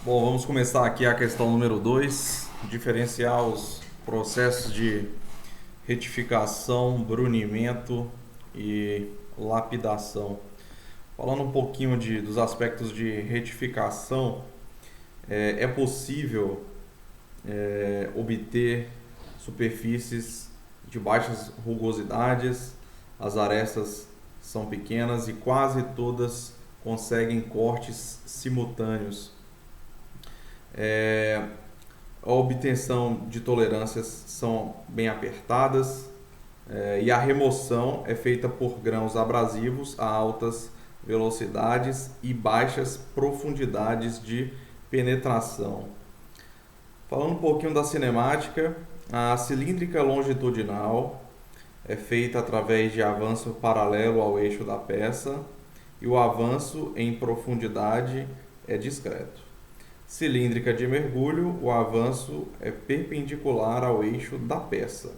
Bom, vamos começar aqui a questão número 2, diferenciar os processos de retificação, brunimento e lapidação. Falando um pouquinho dos aspectos de retificação, é possível obter superfícies de baixas rugosidades, as arestas são pequenas e quase todas conseguem cortes simultâneos. É, a obtenção de tolerâncias são bem apertadas, e a remoção é feita por grãos abrasivos a altas velocidades e baixas profundidades de penetração. Falando um pouquinho da cinemática, a cilíndrica longitudinal é feita através de avanço paralelo ao eixo da peça e o avanço em profundidade é discreto. Cilíndrica de mergulho, o avanço é perpendicular ao eixo da peça.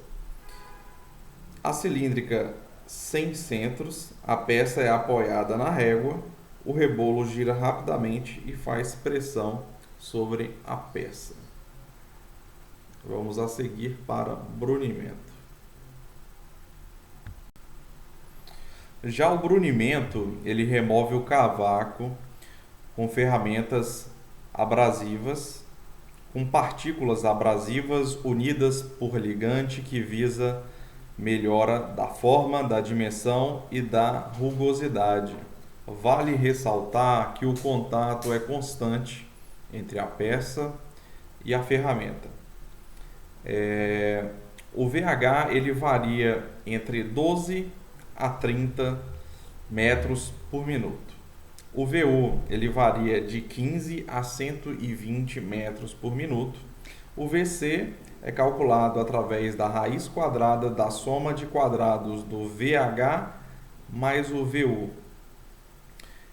A cilíndrica sem centros, a peça é apoiada na régua, o rebolo gira rapidamente e faz pressão sobre a peça. Vamos a seguir para brunimento. Já o brunimento, ele remove o cavaco com ferramentas abrasivas, com partículas abrasivas unidas por ligante que visa melhora da forma, da dimensão e da rugosidade. Vale ressaltar que o contato é constante entre a peça e a ferramenta. O VH ele varia entre 12 a 30 metros por minuto. O VU ele varia de 15 a 120 metros por minuto. O VC é calculado através da raiz quadrada da soma de quadrados do VH mais o VU.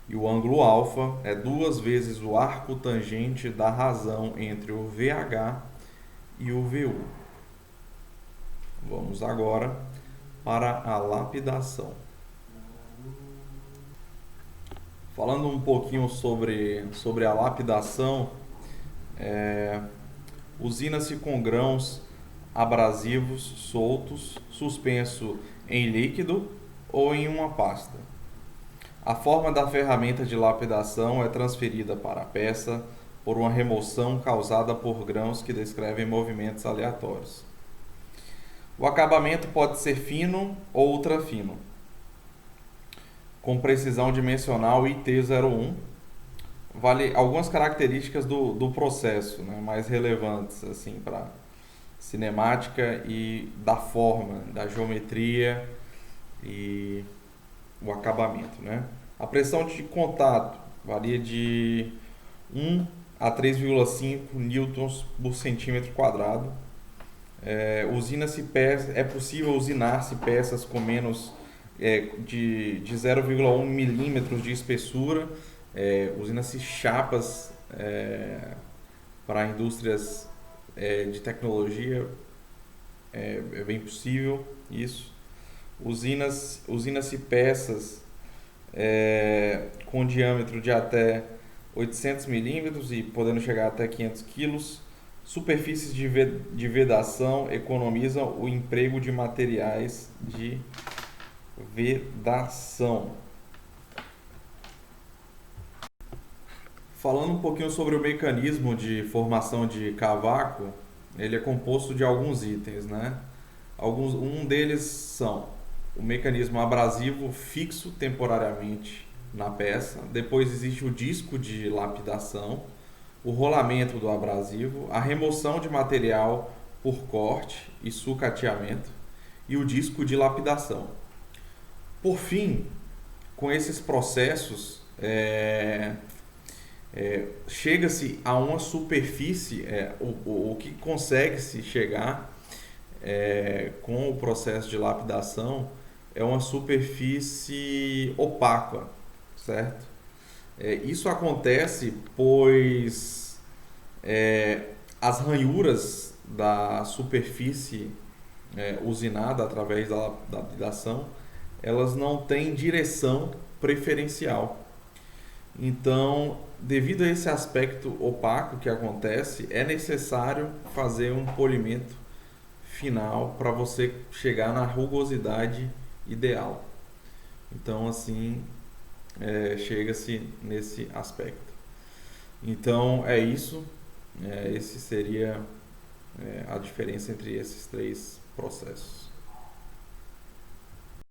E o ângulo alfa é 2 vezes o arco tangente da razão entre o VH e o VU. Vamos agora para a lapidação. Falando um pouquinho sobre a lapidação, usina-se com grãos abrasivos soltos, suspenso em líquido ou em uma pasta. A forma da ferramenta de lapidação é transferida para a peça por uma remoção causada por grãos que descrevem movimentos aleatórios. O acabamento pode ser fino ou ultra fino, com precisão dimensional IT01. Vale algumas características do processo, né, mais relevantes assim, para cinemática e da forma, da geometria e o acabamento. Né? A pressão de contato varia de 1 a 3,5 newtons por centímetro quadrado. É possível usinar-se peças com menos de 0,1 milímetros de espessura. Usina-se chapas para indústrias de tecnologia, é bem possível isso. Usina-se peças com diâmetro de até 800 milímetros e podendo chegar até 500 quilos. Superfícies de vedação economizam o emprego de materiais de vedação. Falando um pouquinho sobre o mecanismo de formação de cavaco, ele é composto de alguns itens, né? Um deles são o mecanismo abrasivo fixo temporariamente na peça, depois existe o disco de lapidação, o rolamento do abrasivo, a remoção de material por corte e sucateamento e o disco de lapidação. Por fim, com esses processos, chega-se a uma superfície, o que consegue-se chegar com o processo de lapidação é uma superfície opaca, certo? Isso acontece pois as ranhuras da superfície usinada através da lapidação, elas não têm direção preferencial. Então, devido a esse aspecto opaco que acontece, é necessário fazer um polimento final para você chegar na rugosidade ideal. Então, assim, chega-se nesse aspecto. Então, é isso. Esse seria a diferença entre esses três processos.